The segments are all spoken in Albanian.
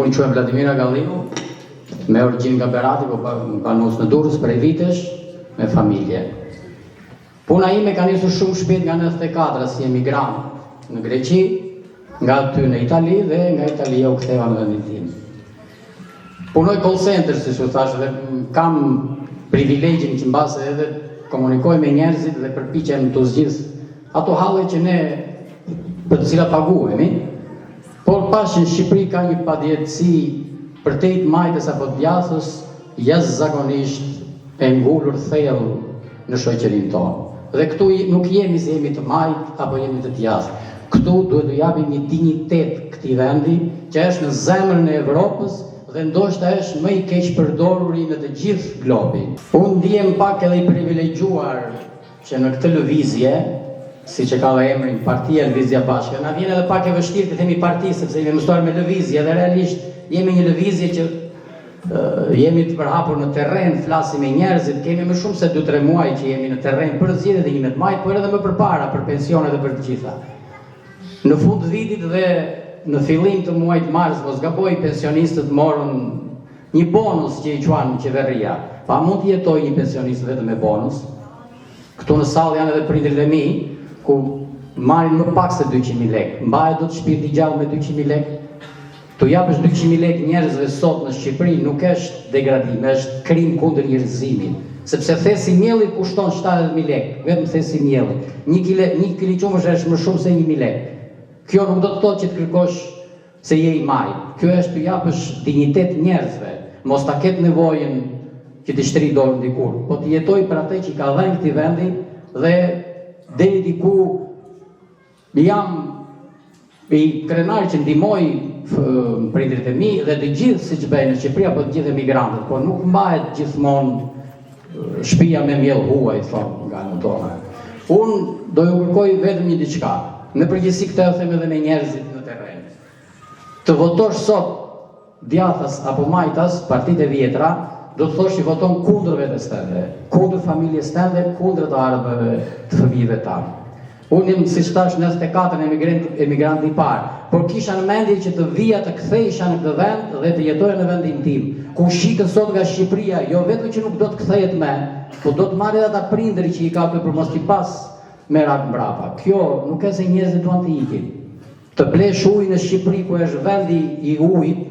Unë quhem Vladimira Gallinu, me origjinë nga Berati, po banues në Durrës prej vitesh, me familje. Puna ime ka nisur shumë shpejt nga 94 si emigrant në Greqi, nga aty në Itali dhe nga Italia u ktheva në vendin tim. Punoj call center, siç u thash, dhe kam privilegjin që mbase edhe komunikoj me njerëzit dhe përpiqem të zgjidh ato halle që ne për të cilat paguhemi. Por pash në Shqipëri ka një padjetësi për te të majtës apo djathës jashtëzakonisht e ngulur thellë në shoqërinë tonë. Dhe këtu nuk jemi se jemi të majtë apo jemi të djathë. Këtu duhet të japim një dinjitet këtij vendi që është në zemrën e Evropës dhe ndoshta është më i keq përdoruri në të gjithë globin. Unë ndihem pak edhe i privilegjuar që në këtë lëvizje, si që ka dhe emrin Partia Lëvizja Bashkë, na vjen edhe pak e vështirë të themi parti, sepse jemi mësuar me lëvizje dhe realisht jemi një lëvizje që jemi të përhapur në terren, flasim me njerëzit, kemi më shumë se 2-3 muaj që jemi në terren për zgjedhjet e 11 majit, por edhe më përpara për pensione dhe për të gjitha. Në fund të vitit dhe në fillim të muajit mars, mos gaboj, pensionistët morën një bonus që i quan qeveria. Pa mund të jetoj një pensionist vetëm me bonus. Këtu në sallë janë edhe prindërit e mi, ku marrin më pak se 200.000 lekë. Mbahet do të shpirti gjallë me 200.000 lekë. Tu japësh 200.000 lekë njerëzve sot në Shqipëri nuk është degradim, është krim kundër njerëzimit. Sepse thesi miellit kushton 70.000 lekë, vetëm thesi miellit. Një kili qumësh është më shumë se 1.000 lekë. Kjo nuk do të thotë që të kërkosh se je i maj. Kjo është të japësh dinjitet njerëzve, mos ta ketë nevojën që të shtri dorën dikur, po të jetoj për atë që i ka dhënë këtij vendi dhe deri diku jam i krenar që ndihmoj prindërit e mi dhe të gjithë siç bëjnë në Shqipëri apo të gjithë emigrantët, por nuk mbahet gjithmonë shtëpia me miell huaj, thonë nga ana tona. Unë do ju kërkoj vetëm një diçka. Në përgjithësi këtë e them edhe me njerëzit në terren. Të votosh sot djathtas apo majtas partitë e vjetra, do të thosh i voton kundër vetes tënde, kundër familjes tënde, kundër të ardhmëve të fëmijëve tanë. Unë jam, siç thash, 94 emigrant i parë, por kisha në mendje që të vija të kthehisha në këtë vend dhe të jetoja në vendin tim. Ku shikën sot nga Shqipëria, jo vetëm që nuk do të kthehet më, por do të marrë ata prindërit që i ka për mos t'i pas merak mbrapa. Kjo nuk e se njerëzit duan të ikin. Të blesh ujë në Shqipëri ku është vendi i ujit,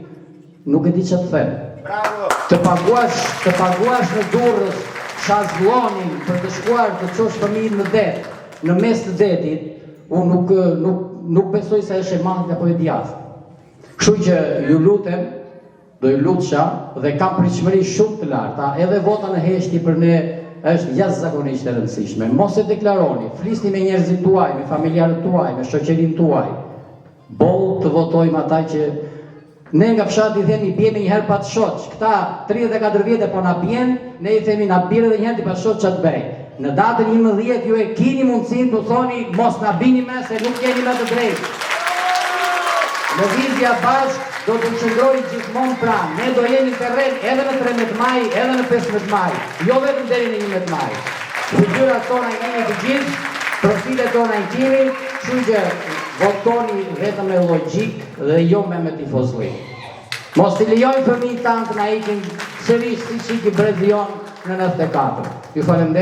nuk e di ç'a të them. Bravo! Të paguash në Durrës shazllonin për të shkuar të çosh fëmijën në det, në mes të detit, unë nuk besoj se është e madhe apo e djathtë. Kështu që ju lutem, do ju lutesha dhe kam pritshmëri shumë të larta, edhe vota në heshtje për ne është jashtëzakonisht e rëndësishme. Mos e deklaroni, flisni me njerëzit tuaj, me familjarët tuaj, me shoqërinë tuaj. Boll të votojmë ata që ne nga fshati i themi bjemi një herë pa të shoq. Këta 34 vjetë po na bjen, ne i themi na bjerë edhe një herë pa shoq ç'a të bëj. Në datën 11 ju e keni mundësinë të thoni mos na bini më se nuk jeni më të drejtë. Lëvizja Bashkë do të qëndrojë gjithmonë pranë. Ne do jemi në terren edhe në 13 maj, edhe në 15 maj, jo vetëm deri në 11 maj. Fytyrat tona jemi të gjithë, profilet tona i kemi, kështu që votoni vetëm me logjik dhe jo me tifozlli. Mos t'i lejojnë fëmijët tanë të na ikin sërish siç iki Brezilion në 94. Ju falenderoj.